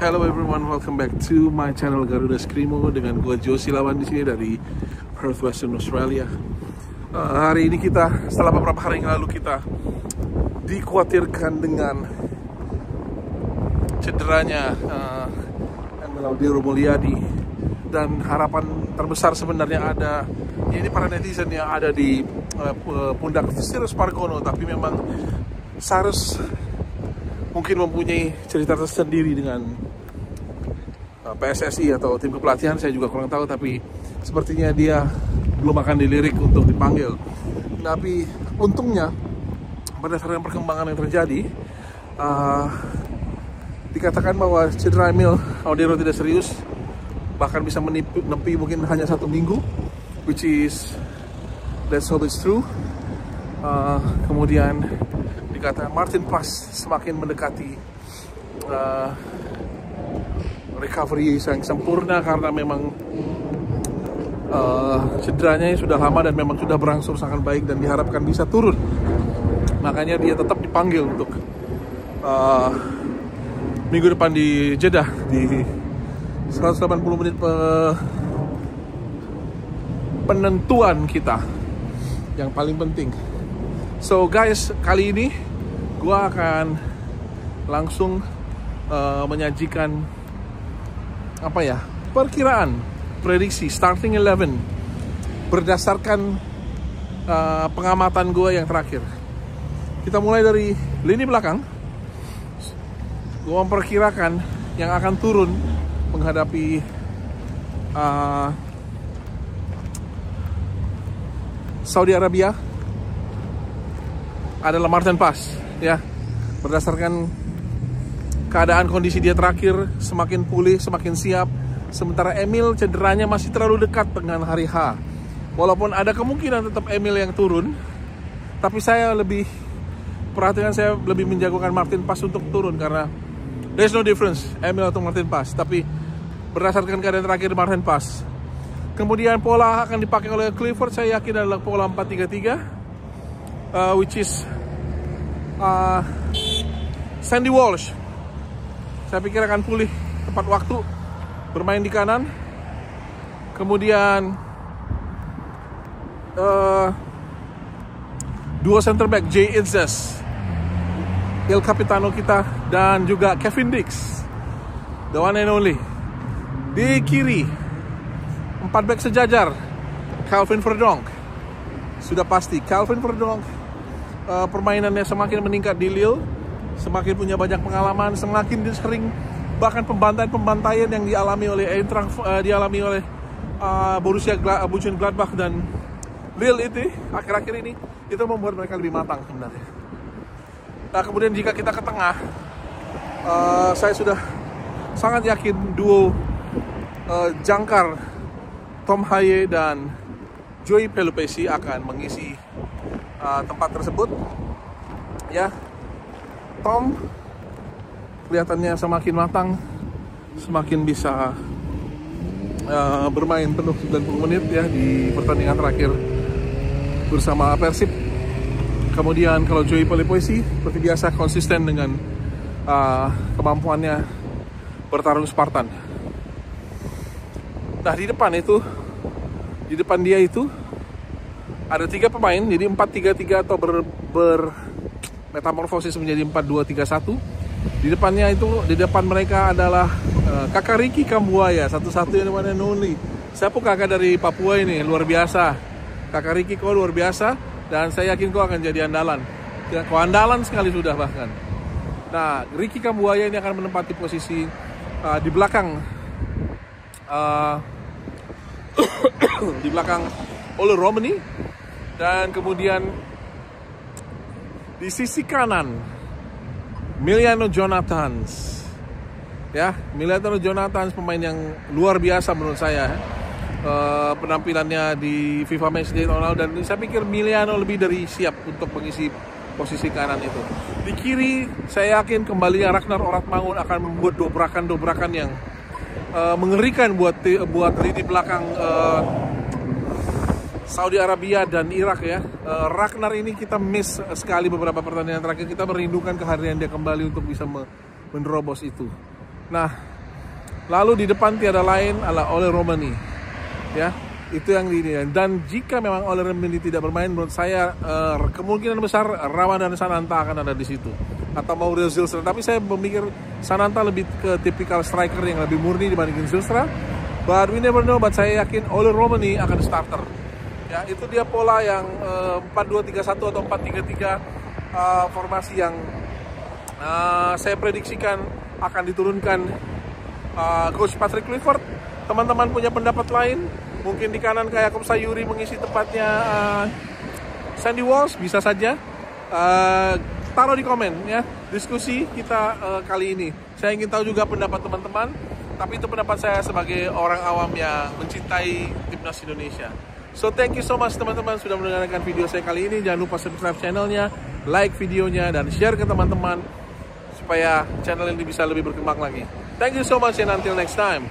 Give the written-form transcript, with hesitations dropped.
Hello everyone, welcome back to my channel Garuda Skrimo dengan gue Joe Silawan di sini dari Perth, Western Australia. Hari ini kita, setelah beberapa hari yang lalu kita dikhawatirkan dengan cederanya Laudero Mulyadi, dan harapan terbesar sebenarnya ada ini para netizen yang ada di pundak Cyrus Pargono, tapi memang Cyrus mungkin mempunyai cerita tersendiri dengan PSSI atau tim kepelatihan, saya juga kurang tahu, tapi sepertinya dia belum akan dilirik untuk dipanggil. Tapi untungnya berdasarkan perkembangan yang terjadi, dikatakan bahwa cedera Emil Laudero tidak serius, bahkan bisa menepi mungkin hanya 1 minggu, which is let's hope it's true. Kemudian dikatakan Martin Paz semakin mendekati recovery yang sempurna karena memang cederanya sudah lama dan memang sudah berangsur sangat baik dan diharapkan bisa turun. Makanya dia tetap dipanggil untuk minggu depan di Jeddah di 180 menit penentuan kita yang paling penting. So guys, kali ini gua akan langsung menyajikan perkiraan, prediksi starting 11 berdasarkan pengamatan gue yang terakhir. Kita mulai dari lini belakang. Gue memperkirakan yang akan turun menghadapi Saudi Arabia adalah Martin Paz, ya. Berdasarkan keadaan kondisi dia terakhir, semakin pulih, semakin siap. Sementara Emil cederanya masih terlalu dekat dengan hari H. Walaupun ada kemungkinan tetap Emil yang turun, tapi saya lebih menjagokan Martin Paz untuk turun karena there's no difference Emil atau Martin Paz. Tapi berdasarkan keadaan terakhir Martin Paz. Kemudian pola akan dipakai oleh Clifford, saya yakin adalah pola 4-3-3, which is Sandy Walsh. Saya pikir akan pulih tepat waktu bermain di kanan. Kemudian dua center back, Jay Itzes, El Capitano kita, dan juga Kevin Dix, the one and only. Di kiri 4 back sejajar, Calvin Verdonk. Sudah pasti Calvin Verdonk permainannya semakin meningkat di Lille, semakin punya banyak pengalaman, semakin sering, bahkan pembantaian yang dialami oleh Eintracht, dialami oleh Borussia Mönchengladbach dan Lille itu akhir-akhir ini, itu membuat mereka lebih matang sebenarnya. Nah, kemudian jika kita ke tengah, saya sudah sangat yakin duo jangkar Tom Haye dan Joey Pelupessy akan mengisi tempat tersebut, ya. Tom kelihatannya semakin matang, semakin bisa bermain penuh 90 menit ya di pertandingan terakhir bersama Persib. Kemudian kalau Joey Pelupessy seperti biasa konsisten dengan kemampuannya bertarung Spartan. Nah, di depan dia itu ada 3 pemain, jadi 4-3-3 atau metamorfosis menjadi 4-2-3-1. Di depan mereka adalah kakak Ricky Kambuaya, satu-satunya di mana only. Siapa kakak dari Papua ini, luar biasa. Kakak Ricky kau luar biasa, dan saya yakin kau akan jadi andalan. Kau andalan sekali sudah bahkan. Nah, Ricky Kambuaya ini akan menempati posisi di belakang di belakang Ole Romani, dan kemudian di sisi kanan Miliano Jonathans, ya. Miliano Jonathans pemain yang luar biasa menurut saya, penampilannya di FIFA Matchday Online, dan saya pikir Miliano lebih dari siap untuk mengisi posisi kanan itu. Di kiri saya yakin kembali Ragnar Oratmangun akan membuat dobrakan yang mengerikan buat lini belakang Saudi Arabia dan Irak, ya. Ragnar ini kita miss sekali beberapa pertandingan terakhir. Kita merindukan kehadiran dia kembali untuk bisa menerobos itu. Nah, Lalu di depan tiada lain adalah Oleg Romani. Ya, itu yang ini. Dan jika memang Oleg Romani tidak bermain, menurut saya kemungkinan besar Ramadan Sananta akan ada di situ, atau Mauricio Zylstra. Tapi saya memikir Sananta lebih ke tipikal striker yang lebih murni dibandingin Zylstra. But we never know. But saya yakin Oleg Romani akan starter. Ya, itu dia pola yang 4-2-3-1 atau 4-3-3, formasi yang saya prediksikan akan diturunkan Coach Patrick Kluivert. Teman-teman punya pendapat lain? Mungkin di kanan kayak Jakob Sayuri mengisi tempatnya Sandy Walsh, bisa saja. Taruh di komen ya, diskusi kita kali ini. Saya ingin tahu juga pendapat teman-teman, tapi itu pendapat saya sebagai orang awam yang mencintai timnas Indonesia. So thank you so much teman-teman sudah mendengarkan video saya kali ini. Jangan lupa subscribe channelnya, like videonya, dan share ke teman-teman supaya channel ini bisa lebih berkembang lagi. Thank you so much and until next time.